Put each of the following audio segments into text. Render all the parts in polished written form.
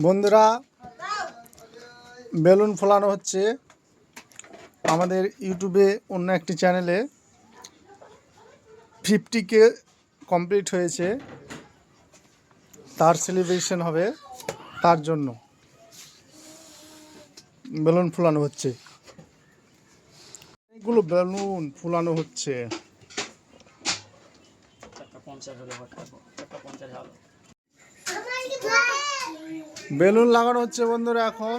বন্ধুরা, বেলুন ফোলানো হচ্ছে আমাদের ইউটিউবে অন্য একটি চ্যানেলে। 50K কমপ্লিট হয়েছে, তার সেলিব্রেশন হবে, তার জন্য বেলুন ফোলানো হচ্ছে। এগুলো বেলুন ফোলানো হচ্ছে। বেলুন লাগানো হচ্ছে বন্ধুরা। এখন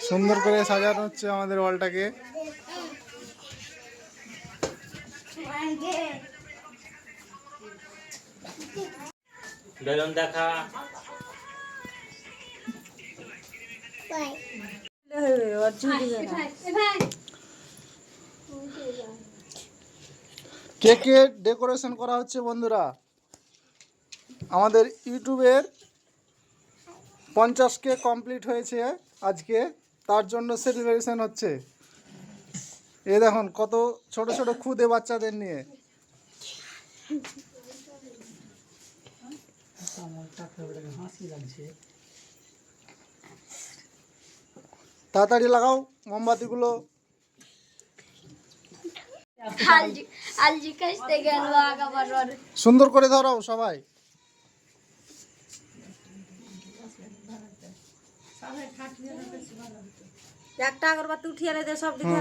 সুন্দর করে সাজানো হচ্ছে আমাদের ওয়ালটাকে। বেলুন দেখা কেকে ডেকোরেশন করা হচ্ছে বন্ধুরা। আমাদের ইউটিউবের 50K কমপ্লিট হয়েছে আজকে, তার জন্য সেলিব্রেশন হচ্ছে। এ দেখুন কত ছোট ছোট খুদে বাচ্চাদের নিয়ে। তাড়াতাড়ি লাগাও মোমবাতিগুলো। সুন্দর করে ধরাও সবাই। একটা আগরবাতি উঠিয়ে দে সব দিকে।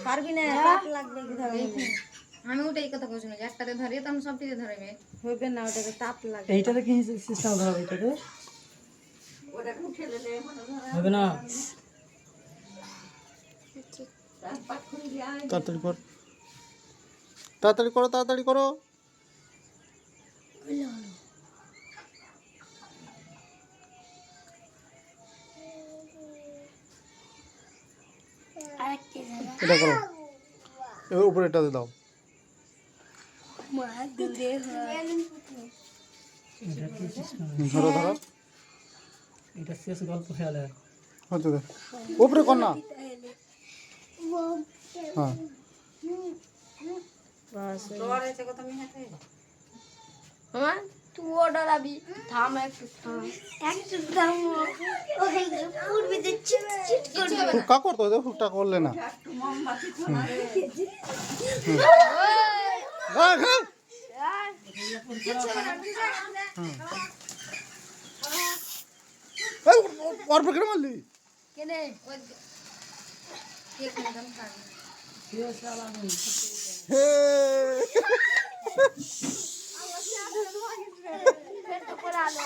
পারবি না, তাপ লাগবে কি ধরে। আমি ওটাই কথা কইছি না, একটাতে ধরিয়ে তো আমি সবটিতে ধরাইবে। হইবে না, ওটাতে তাপ লাগবে। এইটাতে কি সিস্টেম ধরবে? এইটাতে ওটা উঠে দিলে হবে না। তাড়াতাড়ি কর, তাড়াতাড়ি করো, তাড়াতাড়ি করো। এটা করো, এবার উপরে এটাতে দাও। ধরো ধরো, এটা শেষ গল্প খেয়ালে হচ্ছে দেখ উপরে কর না। হ্যাঁ তোর আছে কত মিনিট হয়ে? হ্যাঁ তুই অর্ডার আবি থাম একটু, থাম একটু থাম। ওই পূর্বে যে চিট চিট করে ফুকা করতো, যে ফুকটা করলে না। হ্যাঁ হ্যাঁ অল্প করে মারলি কেনে ওই কেক নিলাম খান। হে তো করে আলো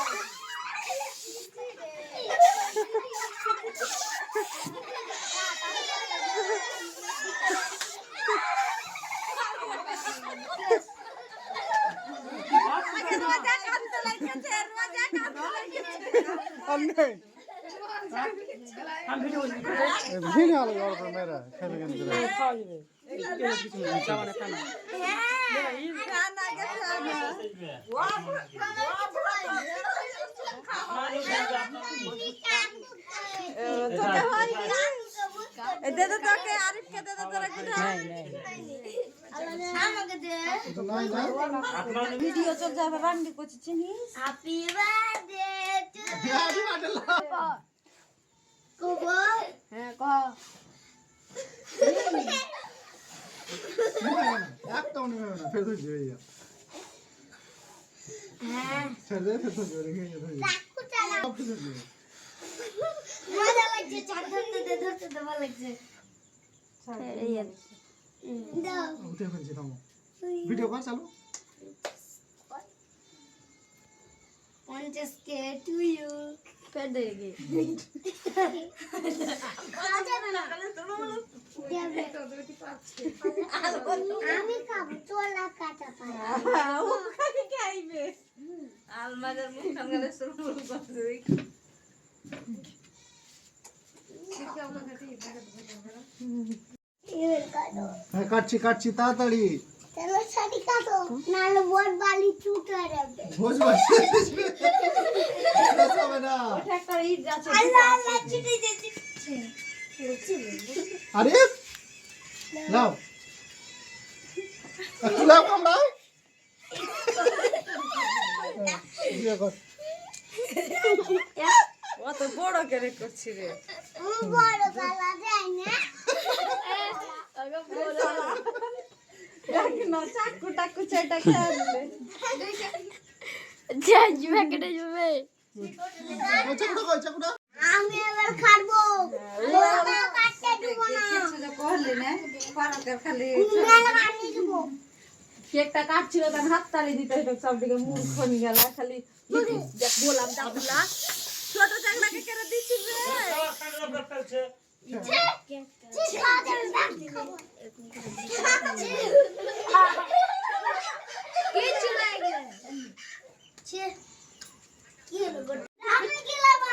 ভিনে আলো অল্প মেরা খেলে কেন করে। ভিডিও চল যাবে রান্ডি করছি চিনিস। Happy birthday to Kobo. হ্যাঁ কহ একটা উনি হবে না, ফের ধরছি ভাইয়া। হ্যাঁ ছেড়ে দে, ফের ধরছি রেখে ধরছি চাকু চালা সব কিছু দিয়ে। মজা লাগছে, চাক ধরতে ভালো লাগছে। দাও উঠে ফেলছি, থামো। ভিডিও কর চালু। 50K টু ইউ ফের দেগে আমি খাবো তোলা কাটা পাই। ও খালি খাইবে আলমাজের মুখ সামনে শুরু করতে দেই। হ্যাঁ কাটছি কাটছি, তাড়াতাড়ি। চলো সারি কাটো, নালে বড় বালি চুট হয়ে যাবে। ভোজ ভাই হবে না। একটা ইট আছে। আল্লাহ আল্লাহ চিটে চিটে আরে নাও একটু নাও কামড়াও ইয়ে কর। অত বড় করে করছি রে না চাকু টাকু চাইটা খেয়ে দিলে যাবে কেটে যাবে ওই চাকুটা কই চাকুটা আমি এবার খাবো কাটতে দেব না কিছু যে কহলি না পারাতে খালি আমি দেব কেকটা কাটছিল তার হাত তালি দিতে হতো সব দিকে মুখ খনি গেল খালি গোলাপ জামুলা ছোট চাকরাকে কেন দিছিস রে কিছু লাগে কি হলো আমি খেলাবো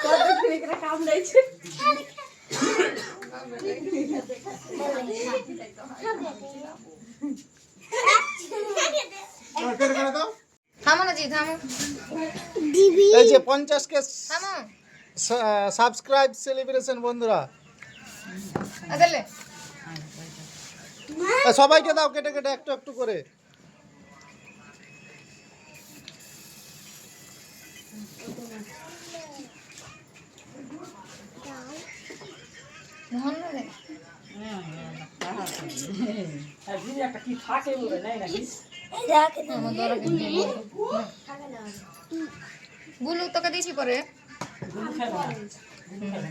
কত করে কামড়াইছে কেটে কেটে দাও থামো না জি থামো এই যে 50 কে থামো সাবস্ক্রাইব সেলিব্রেশন বন্ধুরা আদলে সবাইকে দাও কেটে কেটে একটু একটু করে মোহন রে আর দিদি একটা কি থাকে বলে নাই নাকি আমার দরা গুলু তোকে দিছি পরে গুলো খেলো না।